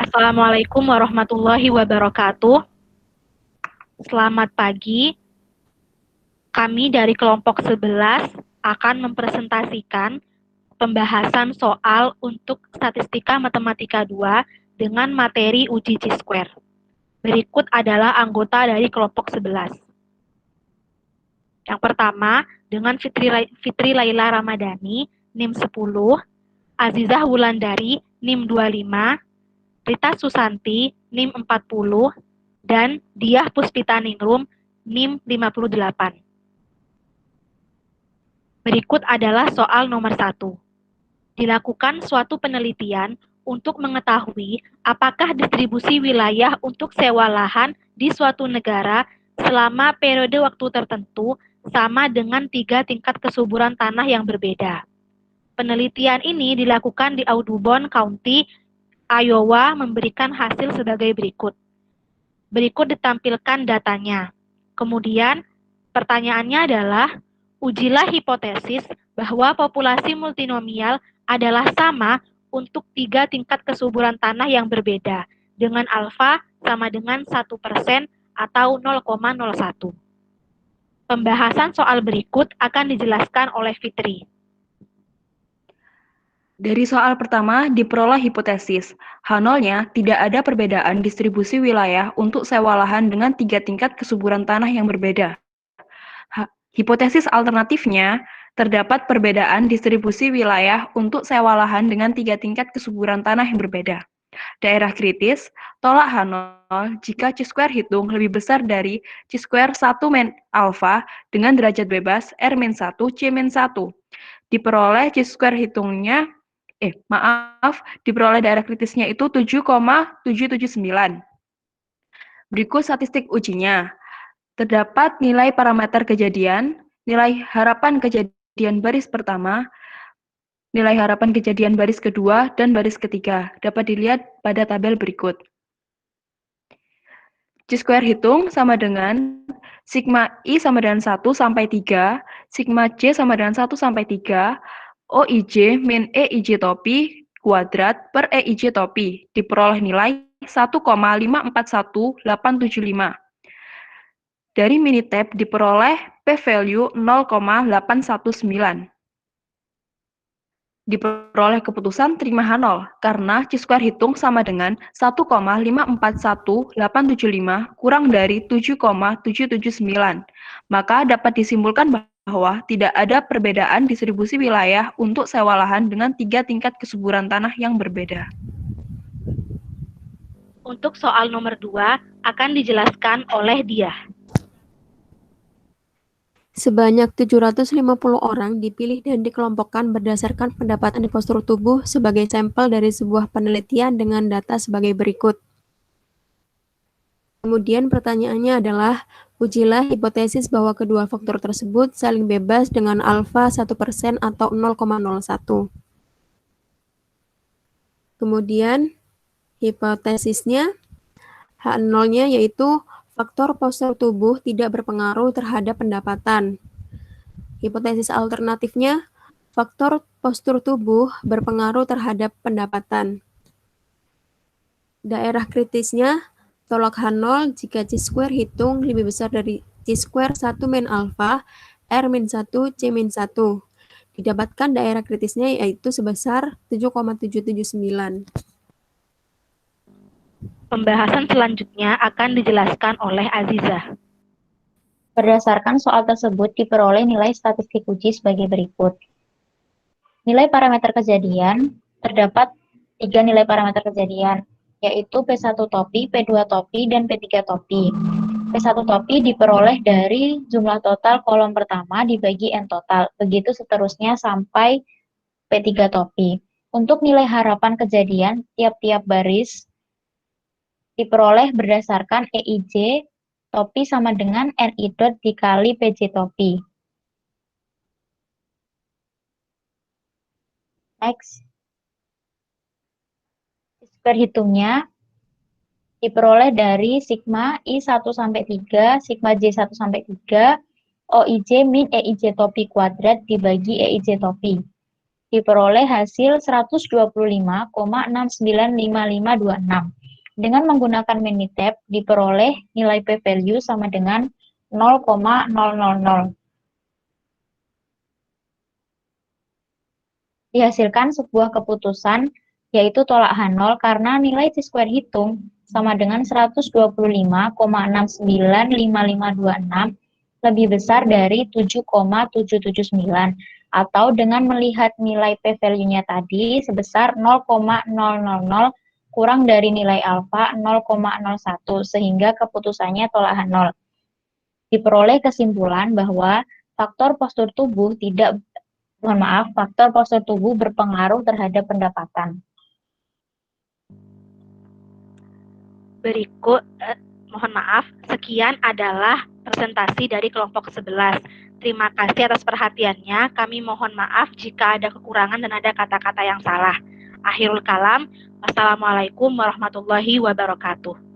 Assalamualaikum warahmatullahi wabarakatuh. Selamat pagi. Kami dari kelompok 11 akan mempresentasikan pembahasan soal untuk statistika matematika 2 dengan materi uji Chi-square. Berikut adalah anggota dari kelompok 11. Yang pertama, dengan Fitri Laila Ramadhani, NIM 10, Azizah Wulandari, NIM 25, Rita Susanti, NIM 40, dan Diah Puspitaningrum, NIM 58. Berikut adalah soal nomor 1. Dilakukan suatu penelitian untuk mengetahui apakah distribusi wilayah untuk sewa lahan di suatu negara selama periode waktu tertentu sama dengan 3 tingkat kesuburan tanah yang berbeda. Penelitian ini dilakukan di Audubon County, Iowa, memberikan hasil sebagai berikut. Berikut ditampilkan datanya. Kemudian, pertanyaannya adalah, ujilah hipotesis bahwa populasi multinomial adalah sama untuk 3 tingkat kesuburan tanah yang berbeda, dengan alfa sama dengan 1% atau 0,01. Pembahasan soal berikut akan dijelaskan oleh Fitri. Dari soal pertama, diperoleh hipotesis. H0-nya tidak ada perbedaan distribusi wilayah untuk sewa lahan dengan 3 tingkat kesuburan tanah yang berbeda. Hipotesis alternatifnya, terdapat perbedaan distribusi wilayah untuk sewa lahan dengan 3 tingkat kesuburan tanah yang berbeda. Daerah kritis, tolak H0 jika Chi-square hitung lebih besar dari Chi-square 1 min alfa dengan derajat bebas R-1, C-1. Diperoleh Chi-square hitungnya diperoleh daerah kritisnya itu 7,779. Berikut statistik ujinya. Terdapat nilai parameter kejadian, nilai harapan kejadian baris pertama, nilai harapan kejadian baris kedua, dan baris ketiga. Dapat dilihat pada tabel berikut. Chi-square hitung sama dengan sigma I sama dengan 1 sampai 3, sigma J sama dengan 1 sampai 3, OIJ min EIJ topi kuadrat per EIJ topi diperoleh nilai 1,541875. Dari Minitab diperoleh p-value 0,819. Diperoleh keputusan terima H0 karena Chi-square hitung sama dengan 1,541875 kurang dari 7,779. Maka dapat disimpulkan bahwa tidak ada perbedaan distribusi wilayah untuk sewa lahan dengan 3 tingkat kesuburan tanah yang berbeda. Untuk soal nomor 2 akan dijelaskan oleh Diah. Sebanyak 750 orang dipilih dan dikelompokkan berdasarkan pendapatan di postur tubuh sebagai sampel dari sebuah penelitian dengan data sebagai berikut. Kemudian pertanyaannya adalah, ujilah hipotesis bahwa kedua faktor tersebut saling bebas dengan alfa 1% atau 0,01. Kemudian hipotesisnya, H0-nya yaitu faktor postur tubuh tidak berpengaruh terhadap pendapatan. Hipotesis alternatifnya, faktor postur tubuh berpengaruh terhadap pendapatan. Daerah kritisnya, tolak H0 jika Chi-square hitung lebih besar dari Chi-square 1 min alfa, R-1, C-1. Didapatkan daerah kritisnya yaitu sebesar 7,779. Pembahasan selanjutnya akan dijelaskan oleh Azizah. Berdasarkan soal tersebut diperoleh nilai statistik uji sebagai berikut. Nilai parameter kejadian, terdapat 3 nilai parameter kejadian, yaitu P1 topi, P2 topi, dan P3 topi. P1 topi diperoleh dari jumlah total kolom pertama dibagi N total, begitu seterusnya sampai P3 topi. Untuk nilai harapan kejadian, tiap-tiap baris diperoleh berdasarkan EIJ topi sama dengan NI dot dikali PJ topi. Next. Perhitungnya diperoleh dari sigma I1 sampai 3, sigma J1 sampai 3, OIJ min EIJ topi kuadrat dibagi EIJ topi. Diperoleh hasil 125,695526. Dengan menggunakan Minitab diperoleh nilai p-value sama dengan 0,000. Dihasilkan sebuah keputusan yaitu tolak H0 karena nilai chi-square hitung sama dengan 125,695526 lebih besar dari 7,779 atau dengan melihat nilai p-value-nya tadi sebesar 0,000 kurang dari nilai alfa 0,01 sehingga keputusannya tolak H0. Diperoleh kesimpulan bahwa faktor postur tubuh berpengaruh terhadap pendapatan. Berikut, mohon maaf, sekian adalah presentasi dari kelompok 11. Terima kasih atas perhatiannya. Kami mohon maaf jika ada kekurangan dan ada kata-kata yang salah. Akhirul kalam, wassalamualaikum warahmatullahi wabarakatuh.